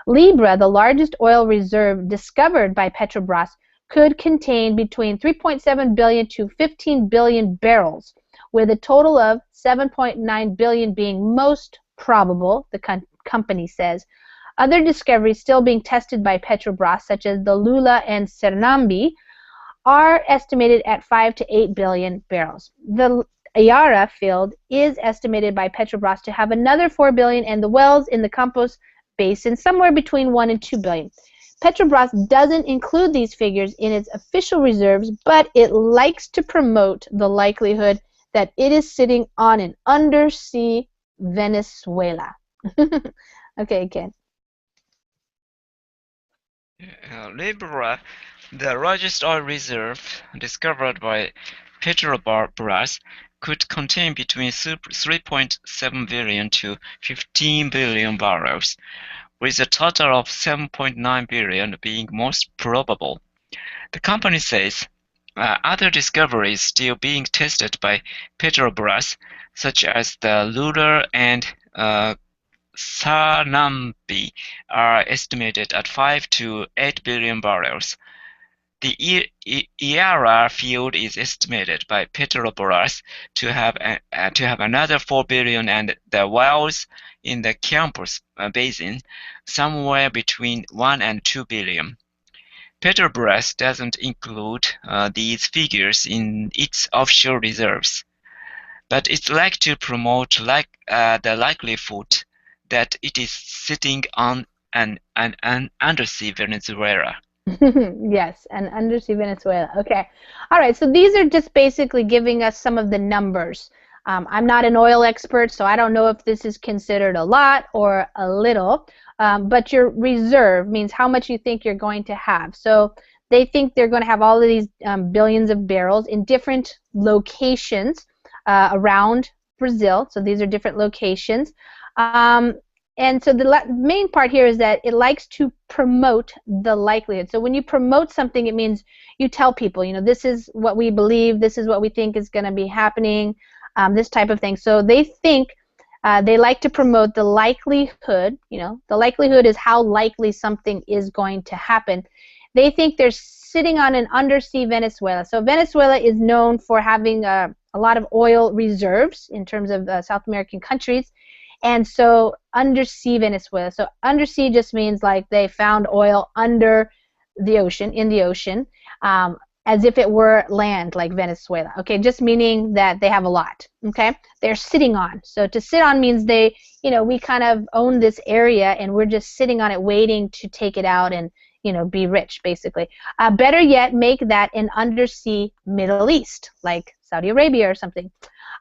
Libra, the largest oil reserve discovered by Petrobras, could contain between 3.7 billion to 15 billion barrels, with a total of 7.9 billion being most probable, the company says. Other discoveries still being tested by Petrobras, such as the Lula and Sernambi, are estimated at 5 to 8 billion barrels. The Ayara field is estimated by Petrobras to have another 4 billion, and the wells in the Campos Basin somewhere between 1 and 2 billion. Petrobras doesn't include these figures in its official reserves, but it likes to promote the likelihood that it is sitting on an undersea Venezuela. Okay, Ken. Libra, the largest oil reserve discovered by Petrobras, could contain between 3.7 billion to 15 billion barrels, with a total of 7.9 billion being most probable. The company says other discoveries still being tested by Petrobras, such as the Lula and Sarnambi, are estimated at 5 to 8 billion barrels. The Iara field is estimated by Petrobras to have another 4 billion, and the wells in the Campos Basin somewhere between 1 and 2 billion. Petrobras doesn't include these figures in its offshore reserves, but it's like to promote the likelihood that it is sitting on an undersea Venezuela. Yes, an undersea Venezuela. Okay. All right, so these are just basically giving us some of the numbers. I'm not an oil expert, so I don't know if this is considered a lot or a little, but your reserve means how much you think you're going to have. So they think they're going to have all of these billions of barrels in different locations around Brazil. So these are different locations. And so the main part here is that it likes to promote the likelihood. So when you promote something, it means you tell people, you know, this is what we believe, this is what we think is going to be happening, this type of thing. So they think they like to promote the likelihood. You know, the likelihood is how likely something is going to happen. They think they're sitting on an undersea Venezuela. So Venezuela is known for having a lot of oil reserves in terms of South American countries. And so undersea Venezuela. So undersea just means like they found oil under the ocean, in the ocean, as if it were land like Venezuela. Okay, just meaning that they have a lot. Okay, they're sitting on. So to sit on means they, you know, we kind of own this area and we're just sitting on it waiting to take it out and, you know, be rich basically. Better yet, make that an undersea Middle East, like Saudi Arabia or something.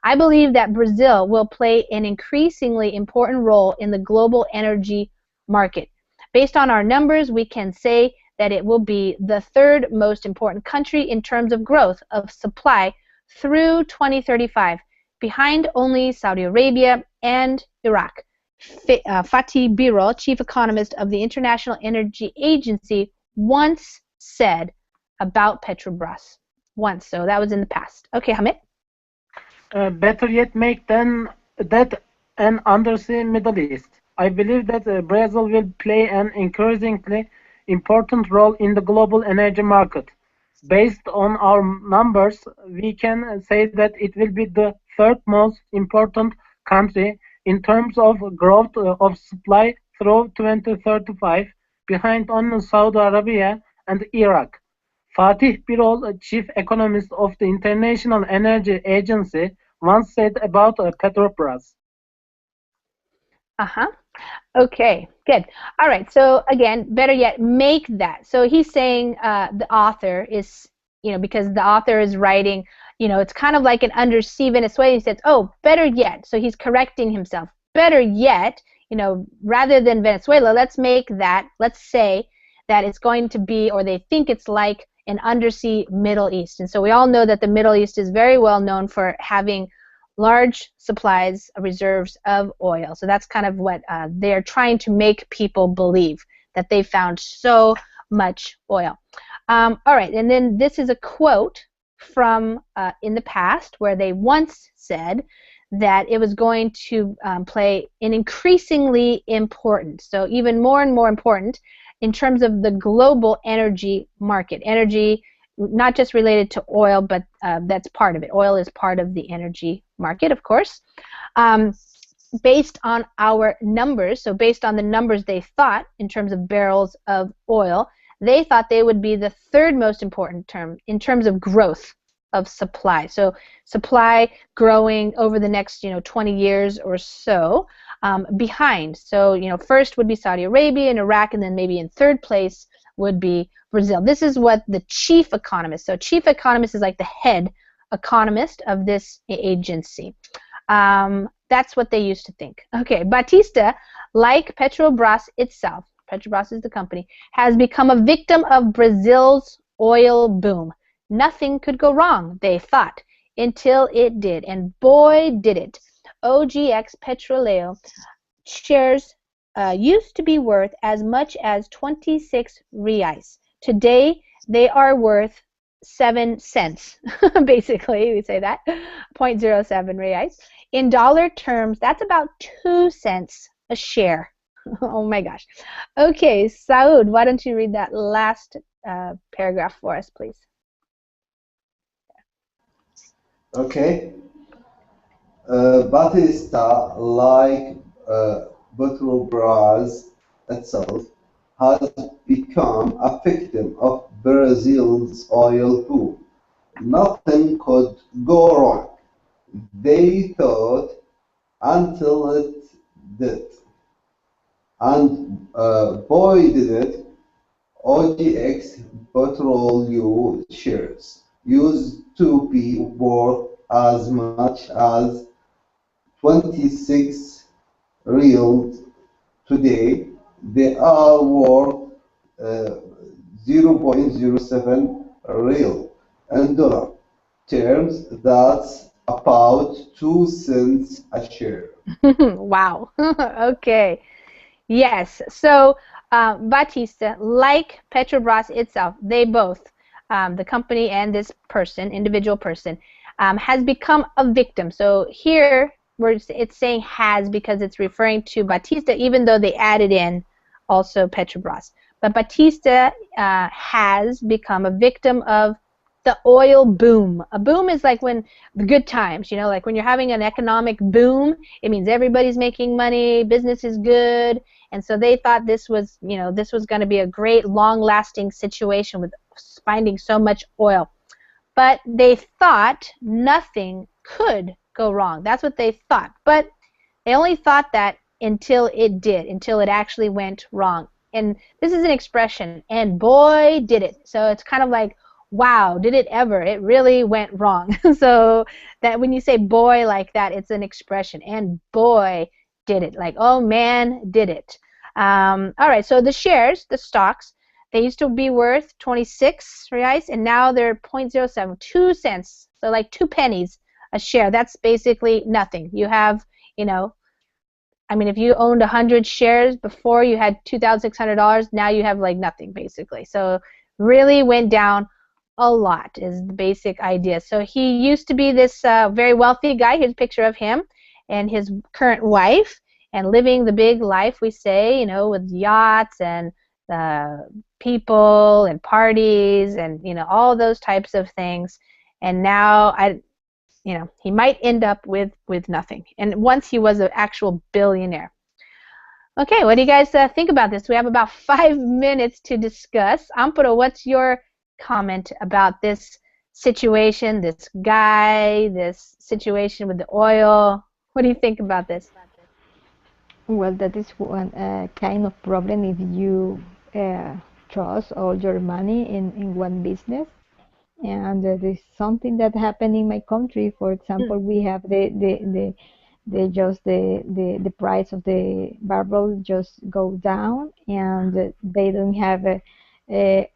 I believe that Brazil will play an increasingly important role in the global energy market. Based on our numbers, we can say that it will be the third most important country in terms of growth of supply through 2035, behind only Saudi Arabia and Iraq. Fatih Birol, chief economist of the International Energy Agency, once said about Petrobras. Once, so that was in the past. Okay, Hamid? Better yet, make that an undersea Middle East. I believe that Brazil will play an increasingly important role in the global energy market. Based on our numbers, we can say that it will be the third most important country in terms of growth of supply through 2035, behind only Saudi Arabia and Iraq. Fatih Birol, chief economist of the International Energy Agency, once said about Petrobras. Uh-huh. Okay, good. All right, so again, better yet, make that. So he's saying the author is, because the author is writing, it's kind of like an undersea Venezuela. He says, oh, better yet. So he's correcting himself. Better yet, rather than Venezuela, let's say that it's going to be, or they think it's like an undersea Middle East. And so we all know that the Middle East is very well known for having large supplies, reserves of oil. So that's kind of what they're trying to make people believe, that they found so much oil. All right, and then this is a quote from in the past where they once said that it was going to play an increasingly important, so even more and more important in terms of the global energy market. Energy not just related to oil, but that's part of it. Oil is part of the energy market, of course. Based on our numbers, so based on the numbers they thought in terms of barrels of oil, they thought they would be the third most important term in terms of growth of supply. So supply growing over the next 20 years or so behind. So first would be Saudi Arabia and Iraq, and then maybe in third place would be Brazil. This is what the chief economist, so chief economist is like the head economist of this agency. That's what they used to think. Okay, Batista, like Petrobras itself, Petrobras is the company, has become a victim of Brazil's oil boom. Nothing could go wrong, they thought, until it did, and boy did it. OGX Petroleo shares used to be worth as much as 26 reais. Today, they are worth 7 cents, basically, we say that, 0.07 reais. In dollar terms, that's about 2 cents a share. Oh my gosh. Okay, Saud, why don't you read that last paragraph for us, please? Okay. Batista, like Petrobras itself, has become a victim of Brazil's oil boom. Nothing could go wrong, they thought, until it did. And boy did it. OGX Petroleum shares used to be worth as much as 26 reals. Today, they are worth 0.07 real. In dollar terms, that's about 2 cents a share. Wow. Okay. Yes. So Batista, like Petrobras itself, they both, the company and this person, individual person, has become a victim. So here it's saying has because it's referring to Batista, even though they added in also Petrobras. But Batista has become a victim of the oil boom. A boom is like when the good times, like when you're having an economic boom, it means everybody's making money, business is good, and so they thought this was going to be a great long-lasting situation with finding so much oil. But they thought nothing could go wrong. That's what they thought. But they only thought that until it did, until it actually went wrong. And this is an expression, and boy did it. So it's kind of like, wow, did it ever? It really went wrong. So that when you say boy like that, it's an expression, and boy did it. Like, oh man, did it. All right, so the shares, the stocks, they used to be worth 26 reais, and now they're 0.07, 2 cents, so like 2 pennies a share. That's basically nothing. You have, I mean, if you owned 100 shares before, you had $2,600. Now you have like nothing, basically. So really went down a lot is the basic idea. So he used to be this very wealthy guy. Here's a picture of him and his current wife, and living the big life, we say, with yachts and people and parties and all those types of things. And now he might end up with nothing. And once he was an actual billionaire. Okay, what do you guys think about this? We have about 5 minutes to discuss. Amparo, what's your comment about this situation, this guy, this situation with the oil? What do you think about this? Well, that is one kind of problem if you trust all your money in one business. And there's something that happened in my country. For example, we have the price of the barrel just go down, and they don't have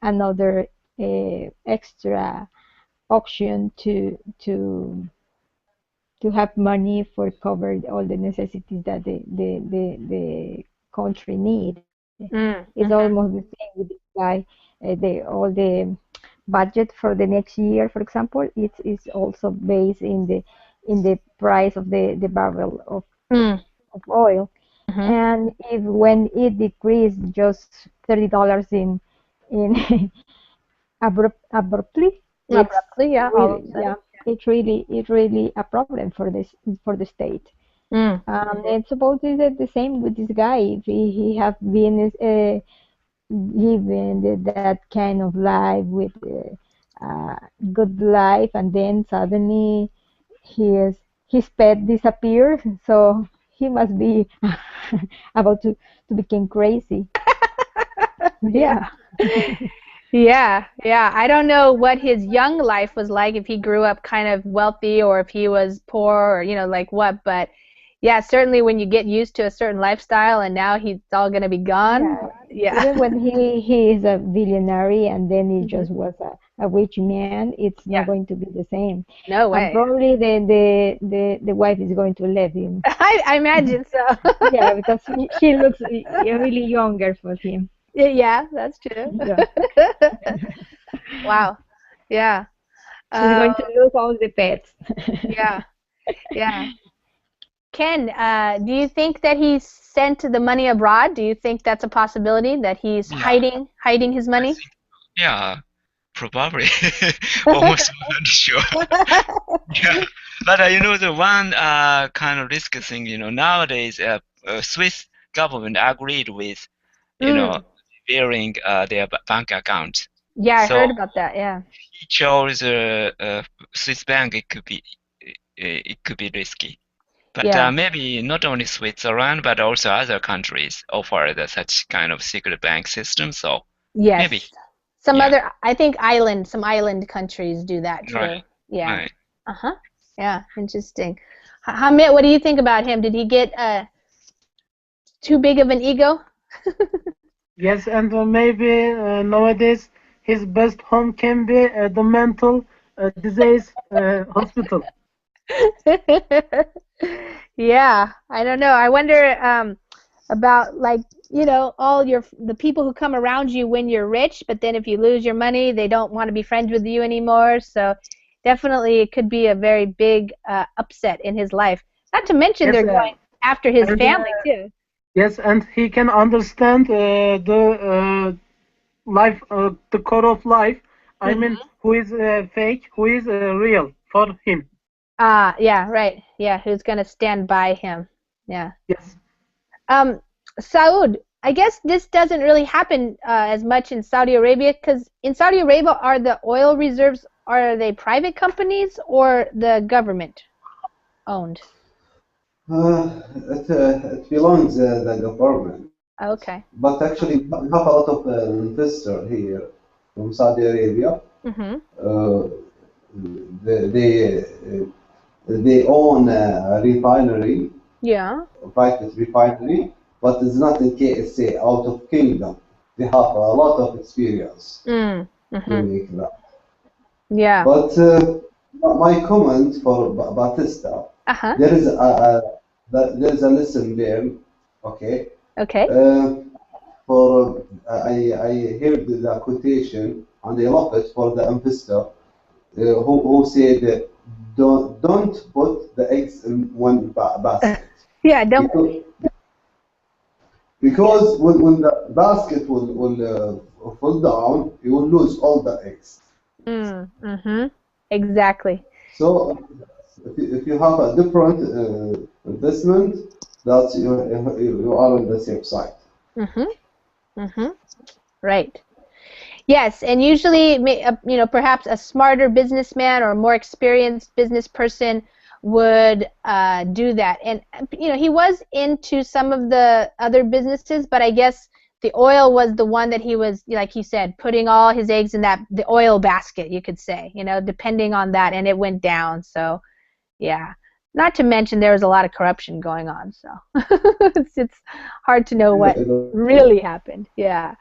another extra auction to have money for cover all the necessities that the country need. It's almost the same with this guy. All the budget for the next year, for example, it's also based in the price of the barrel of oil. And if when it decreased just $30 in abruptly, Abruptly, yeah, all of a sudden. it's really a problem for the state. And supposedly the same with this guy. If he have been given that kind of life with good life, and then suddenly his pet disappears, so he must be about to become crazy. Yeah. Yeah. I don't know what his young life was like, if he grew up kind of wealthy or if he was poor or like what, but yeah, certainly when you get used to a certain lifestyle and now he's all going to be gone. Yeah. Even when he is a billionaire and then he just was a rich man, it's not going to be the same. No way. And probably the wife is going to leave him. I imagine so. Yeah, because she looks really younger for him. Yeah, that's true. Yeah. Wow. Yeah. She's going to lose all the pets. Yeah. Ken, do you think that he sent the money abroad? Do you think that's a possibility, that he's hiding his money? Yeah, probably. Almost 100 sure. Yeah. But the one kind of risky thing, nowadays, Swiss government agreed with, bearing their bank account. Yeah, I heard about that. Yeah. He chose Swiss bank. It could be risky. But maybe not only Switzerland, but also other countries offer such kind of secret bank system. So maybe some other, I think some island countries do that too. Right. Yeah. Right. Yeah. Interesting. Hamid, what do you think about him? Did he get too big of an ego? Yes, and maybe nowadays his best home can be the mental disease hospital. Yeah, I don't know. I wonder about all the people who come around you when you're rich, but then if you lose your money, they don't want to be friends with you anymore. So definitely it could be a very big upset in his life. Not to mention they're going after his family too. Yes, and he can understand the life, the core of life. I mean, who is fake, who is real for him. Yeah, right. Yeah, who's gonna stand by him? Yeah. Yes. Saud, I guess this doesn't really happen as much in Saudi Arabia, because in Saudi Arabia, are the oil reserves, are they private companies or the government owned? It belongs the government. Okay. But actually, we have a lot of investors here from Saudi Arabia. They own a refinery. Yeah. A private refinery, but it's not in KSA, out of kingdom. They have a lot of experience to make that. Yeah. But my comment for Batista, there is a lesson there. Okay. Okay. I heard the quotation and I love it for the investor who said, don't put the eggs in one basket. Yeah, don't. Because when the basket will fall down, you will lose all the eggs. Mm-hmm. Exactly. So if you have a different investment, that's you are on the safe side. Mm-hmm. Mm-hmm. Right. Yes, and usually, perhaps a smarter businessman or a more experienced business person would do that. And he was into some of the other businesses, but I guess the oil was the one that he was, like you said, putting all his eggs in the oil basket, you could say, depending on that, and it went down. So, yeah. Not to mention there was a lot of corruption going on, so it's hard to know what really happened. Yeah.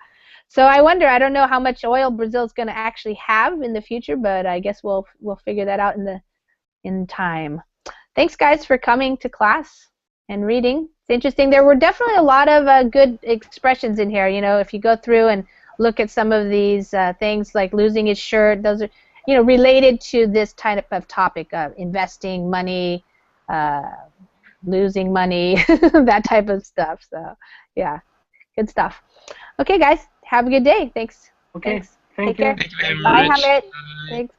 So I wonder, I don't know how much oil Brazil's going to actually have in the future, but I guess we'll figure that out in time. Thanks, guys, for coming to class and reading. It's interesting. There were definitely a lot of good expressions in here. If you go through and look at some of these things like losing his shirt, those are related to this type of topic of investing money, uh, losing money, that type of stuff. So yeah, good stuff. Okay, guys, have a good day. Thanks. Okay, Thanks. thank Take you. care. Thank you very Bye, much. Hamid. Bye. Thanks.